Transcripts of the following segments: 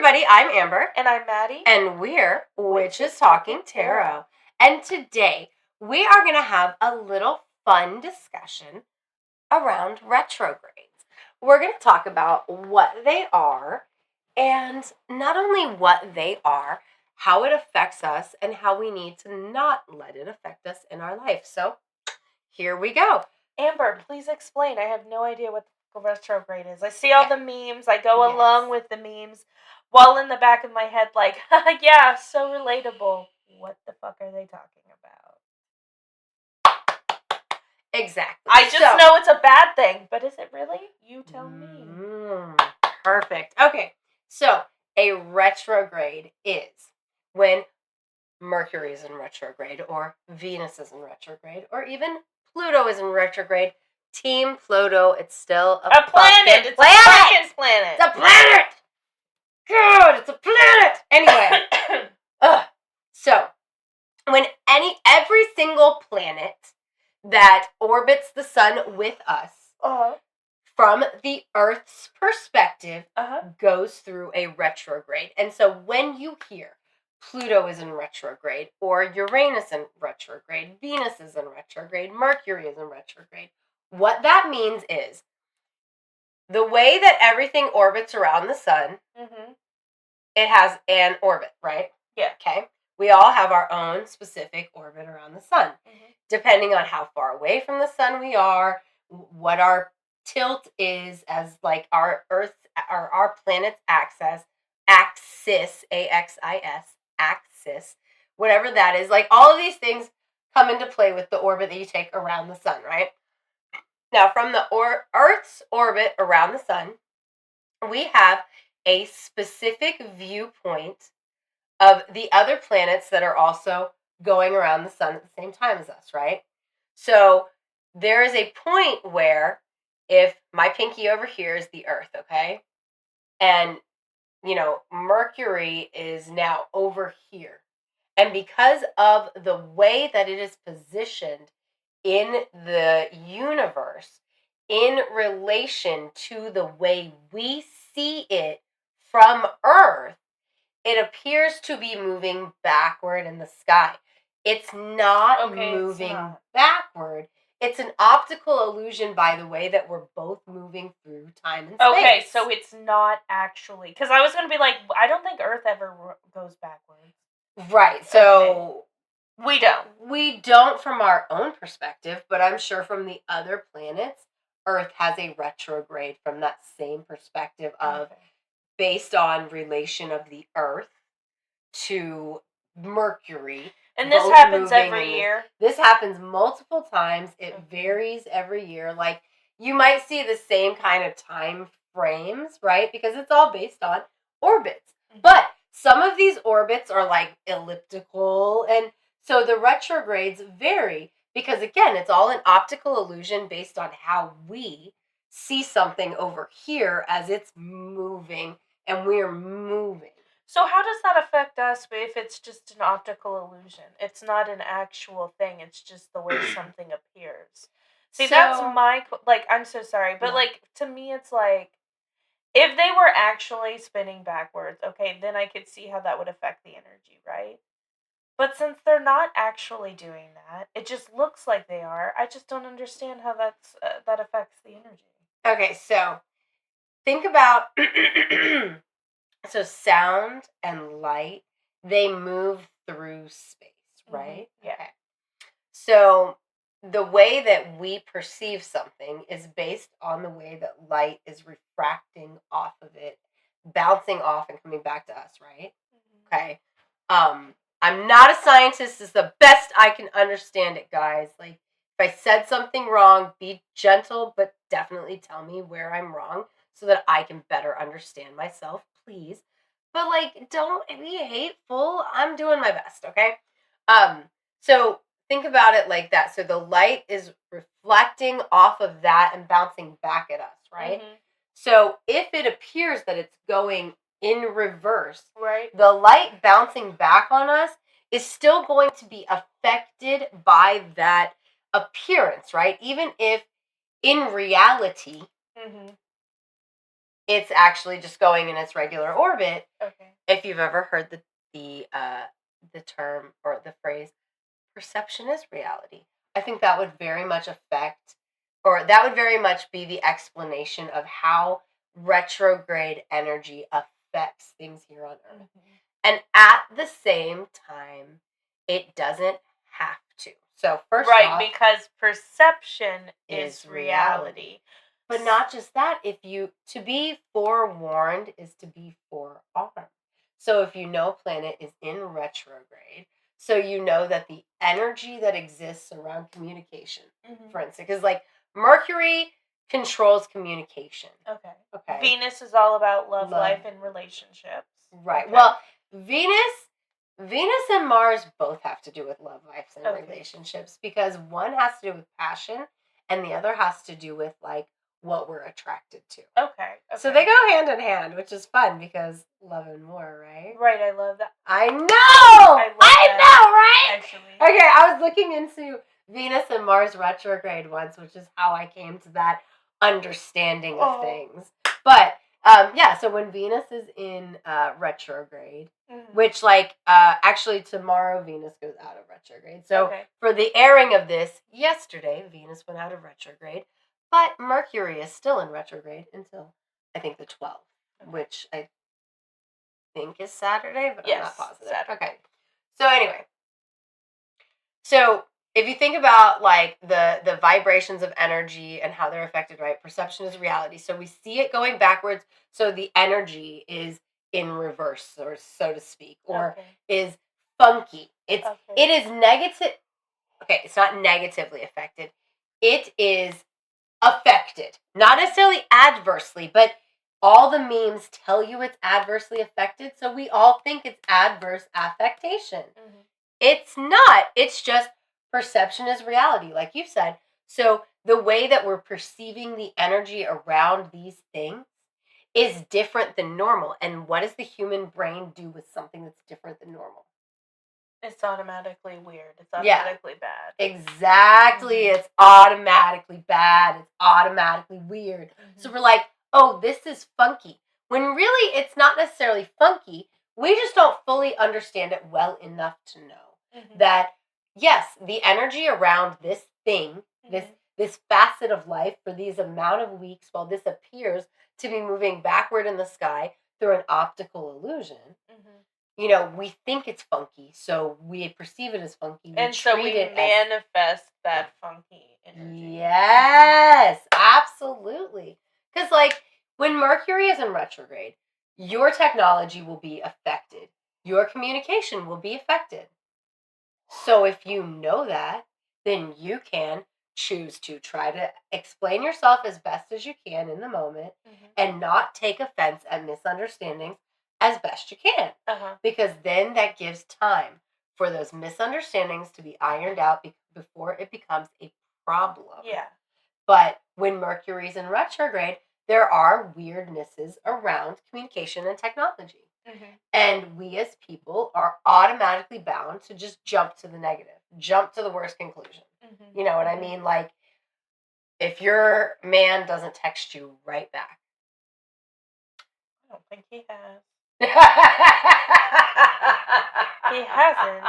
everybody, I'm Amber. And I'm Maddie. And we're Witches Talking Tarot. And today, we are going to have a little fun discussion around retrogrades. We're going to talk about what they are, and not only what they are, how it affects us, and how we need to not let it affect us in our life. So, here we go. Amber, please explain. I have no idea what the retrograde is. I see all the memes. I go along with the memes, while in the back of my head, like, yeah, so relatable. What the fuck are they talking about? Exactly. I just know it's a bad thing, but is it really? You tell me. Perfect. Okay, so a retrograde is when Mercury is in retrograde, or Venus is in retrograde, or even Pluto is in retrograde. Team Pluto, it's still a planet. It's a fucking planet. It's a planet. God, it's a planet. Anyway, so when every single planet that orbits the sun with us, from the Earth's perspective, goes through a retrograde. And so when you hear Pluto is in retrograde, or Uranus in retrograde, Venus is in retrograde, Mercury is in retrograde, what that means is the way that everything orbits around the sun, it has an orbit, right? Yeah. Okay. We all have our own specific orbit around the sun, depending on how far away from the sun we are, what our tilt is as like our Earth or our planet's axis, AXIS, axis, whatever that is. Like all of these things come into play with the orbit that you take around the sun, right? Now, from the Earth's orbit around the sun, we have a specific viewpoint of the other planets that are also going around the sun at the same time as us, right? So there is a point where if my pinky over here is the Earth, okay? And, Mercury is now over here. And because of the way that it is positioned in the universe, in relation to the way we see it from Earth, it appears to be moving backward in the sky. It's not moving backward. It's an optical illusion by the way that we're both moving through time and space. Okay, so it's not actually... Because I was going to be like, I don't think Earth ever goes backwards. Right, so... We don't. We don't from our own perspective, but I'm sure from the other planets, Earth has a retrograde from that same perspective of... based on relation of the Earth to Mercury. And this happens every year? This happens multiple times. It varies every year. Like, you might see the same kind of time frames, right? Because it's all based on orbits. But some of these orbits are like elliptical, and so the retrogrades vary because, again, it's all an optical illusion based on how we see something over here as it's moving and we're moving. So how does that affect us if it's just an optical illusion? It's not an actual thing. It's just the way something appears. See, that's my... Like, I'm so sorry. But, to me, it's like, if they were actually spinning backwards, okay, then I could see how that would affect the energy, right? But since they're not actually doing that, it just looks like they are. I just don't understand how that affects the energy. Okay, so think about... So sound and light, they move through space, right? Yeah. Okay. So the way that we perceive something is based on the way that light is refracting off of it, bouncing off and coming back to us, right? Okay. I'm not a scientist. It's the best I can understand it, guys. Like, if I said something wrong, be gentle, but definitely tell me where I'm wrong so that I can better understand myself, please. But, don't be hateful. I'm doing my best, okay? So think about it like that. So the light is reflecting off of that and bouncing back at us, right? So if it appears that it's going in reverse, right, the light bouncing back on us is still going to be affected by that appearance, right? Even if in reality, it's actually just going in its regular orbit. Okay. If you've ever heard the term or the phrase perception is reality, I think that would very much affect, or that would very much be the explanation of how retrograde energy affects things here on Earth. Mm-hmm. And at the same time, it doesn't have to. So first off, because perception is reality. But not just that, to be forewarned is to be forearmed. So if you know planet is in retrograde, so you know that the energy that exists around communication, for instance, because like Mercury controls communication. Okay. Venus is all about love. Life, and relationships. Right. Okay. Well, Venus and Mars both have to do with love lives and relationships, because one has to do with passion and the other has to do with like what we're attracted to. Okay. So they go hand in hand, which is fun because love and war, right? Right, I love that. I know! I know, right? Actually. Okay, I was looking into Venus and Mars retrograde once, which is how I came to that understanding of things. But yeah, so when Venus is in retrograde, which actually tomorrow Venus goes out of retrograde. So for the airing of this, yesterday Venus went out of retrograde, but Mercury is still in retrograde until I think the 12th, which I think is Saturday, but I'm not positive. Saturday. Okay. So anyway, so if you think about like the vibrations of energy and how they're affected, right? Perception is reality. So we see it going backwards. So the energy is in reverse, or so to speak, or is funky. It is negative. Okay, it's not negatively affected. It is affected, not necessarily adversely, but all the memes tell you it's adversely affected, so we all think it's adverse affectation. It's not. It's just perception is reality, like you said. So the way that we're perceiving the energy around these things is different than normal. And what does the human brain do with something that's different than normal? It's automatically weird. It's automatically bad. Exactly. It's automatically bad. It's automatically weird. So we're like, oh, this is funky. When really it's not necessarily funky. We just don't fully understand it well enough to know that, yes, the energy around this thing, this facet of life for these amount of weeks while this appears to be moving backward in the sky through an optical illusion, you know, we think it's funky, so we perceive it as funky. And so we manifest that funky energy. Yes, absolutely. Because, like, when Mercury is in retrograde, your technology will be affected. Your communication will be affected. So if you know that, then you can choose to try to explain yourself as best as you can in the moment and not take offense at misunderstandings as best you can. Because then that gives time for those misunderstandings to be ironed out before it becomes a problem. Yeah. But when Mercury's in retrograde, there are weirdnesses around communication and technology. And we as people are automatically bound to just jump to the negative, jump to the worst conclusion. You know what I mean? Like, if your man doesn't text you right back. I don't think he has. He hasn't.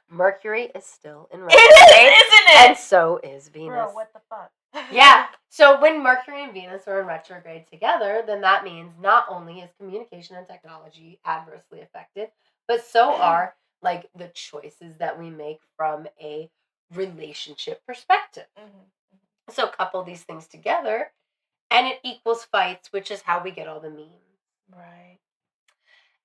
Mercury is still in retrograde. It is, isn't it? And so is Venus. Bro, what the fuck? Yeah. So when Mercury and Venus are in retrograde together, then that means not only is communication and technology adversely affected, but so are like the choices that we make from a relationship perspective. So couple these things together and it equals fights, which is how we get all the memes. Right.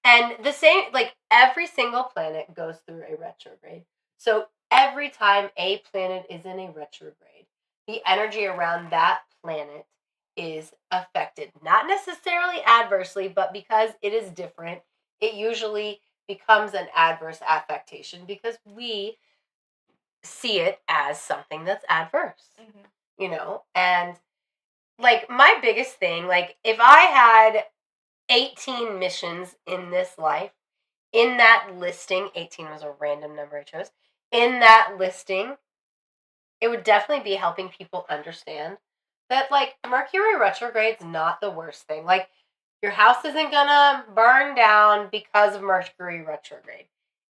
And the same, like every single planet goes through a retrograde. So every time a planet is in a retrograde, the energy around that planet is affected. Not necessarily adversely, but because it is different, it usually becomes an adverse affectation because we see it as something that's adverse. You know? And like my biggest thing, like if I had 18 missions in this life, in that listing, 18 was a random number I chose. In that listing, it would definitely be helping people understand that, like, Mercury retrograde's not the worst thing. Like, your house isn't gonna burn down because of Mercury retrograde.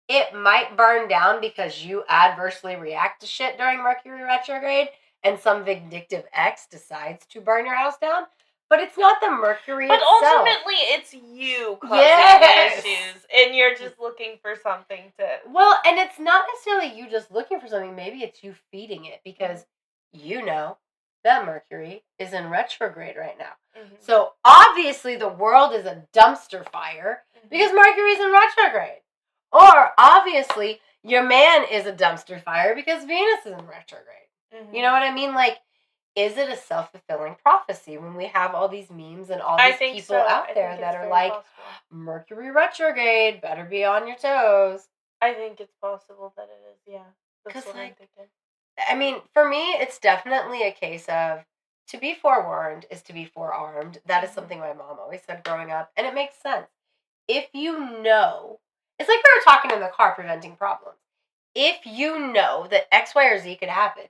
It might burn down because you adversely react to shit during Mercury retrograde and some vindictive ex decides to burn your house down, but it's not the Mercury But itself. ultimately, it's you causing issues, and you're just looking for something to... Well, and it's not necessarily you just looking for something. Maybe it's you feeding it because you know that Mercury is in retrograde right now. Mm-hmm. So obviously the world is a dumpster fire because Mercury's in retrograde. Or obviously your man is a dumpster fire because Venus is in retrograde. Mm-hmm. You know what I mean? Like, is it a self-fulfilling prophecy when we have all these memes and all these people out there that are like, possible. Mercury retrograde, better be on your toes? I think it's possible that it is, yeah. That's what I'm thinking. I mean, for me, it's definitely a case of to be forewarned is to be forearmed. That is something my mom always said growing up, and it makes sense. If you know, it's like we were talking in the car preventing problems. If you know that X, Y, or Z could happen,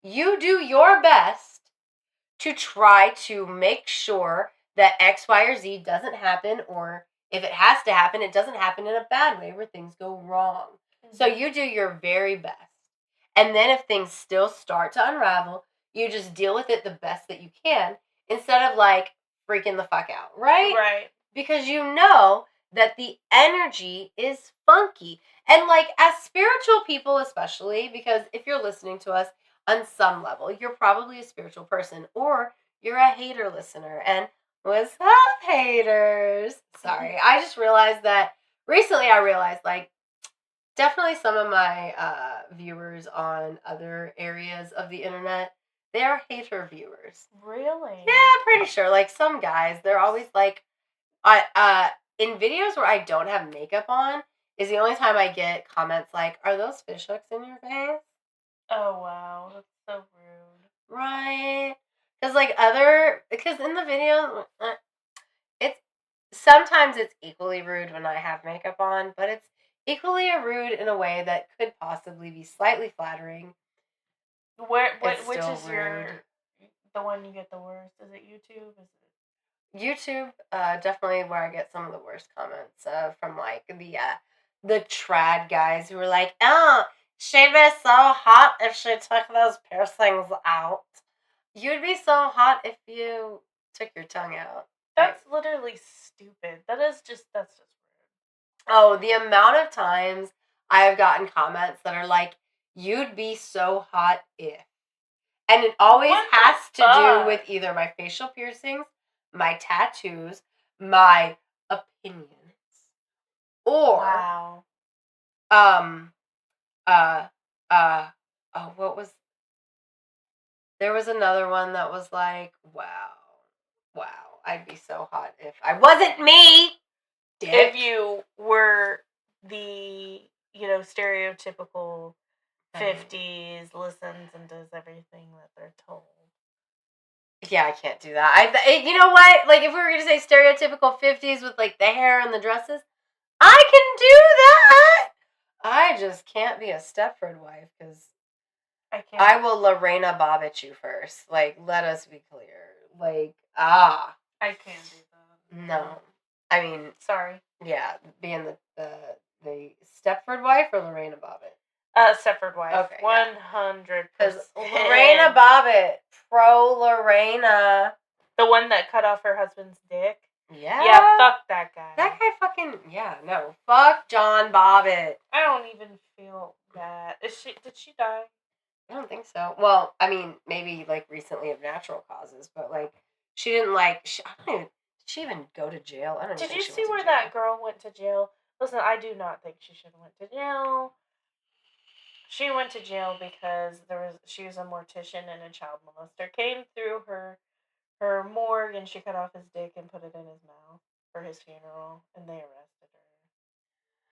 you do your best to try to make sure that X, Y, or Z doesn't happen, or if it has to happen, it doesn't happen in a bad way where things go wrong. Mm-hmm. So you do your very best. And then if things still start to unravel, you just deal with it the best that you can instead of like freaking the fuck out, right? Right. Because you know that the energy is funky. And like as spiritual people especially, because if you're listening to us on some level, you're probably a spiritual person or you're a hater listener. And what's up, haters? Sorry, I just realized that recently I realized like definitely some of my viewers on other areas of the internet, they're hater viewers. Really? Yeah, I'm pretty sure. Like some guys, they're always like, in videos where I don't have makeup on is the only time I get comments like, "Are those fish hooks in your face?" Oh wow, that's so rude. Right? Because in the video, it's sometimes it's equally rude when I have makeup on, but it's equally rude in a way that could possibly be slightly flattering. Which is rude. The one you get the worst? Is it YouTube? Is it YouTube? Definitely where I get some of the worst comments from like the trad guys who are like, "Oh, she'd be so hot if she took those piercings out." You'd be so hot if you took your tongue out. That's literally stupid. That's just rude. Oh, the amount of times I have gotten comments that are like, "You'd be so hot if." And it always has to do with either my facial piercings, my tattoos, my opinions, or what was there was another one that was like, wow, I'd be so hot if I wasn't me. Dick. If you were the, stereotypical 50s, listens and does everything that they're told. Yeah, I can't do that. You know what? Like, if we were going to say stereotypical 50s with, like, the hair and the dresses, I can do that. I just can't be a Stepford wife because I will Lorena Bob at you first. Like, let us be clear. Like, I can't do that. No. I mean, sorry. Yeah, being the Stepford wife or Lorena Bobbitt? Stepford wife. Okay, 100%. Because Lorena Bobbitt, pro Lorena. The one that cut off her husband's dick? Yeah. Yeah, fuck that guy. That guy fucking, yeah, no. Fuck John Bobbitt. I don't even feel bad. Did she die? I don't think so. Well, I mean, maybe, like, recently of natural causes, but, like, she didn't, like, did she even go to jail? I don't know. Did you see where that girl went to jail? Listen, I do not think she should have went to jail. She went to jail because she was a mortician and a child molester came through her morgue and she cut off his dick and put it in his mouth for his funeral and they arrested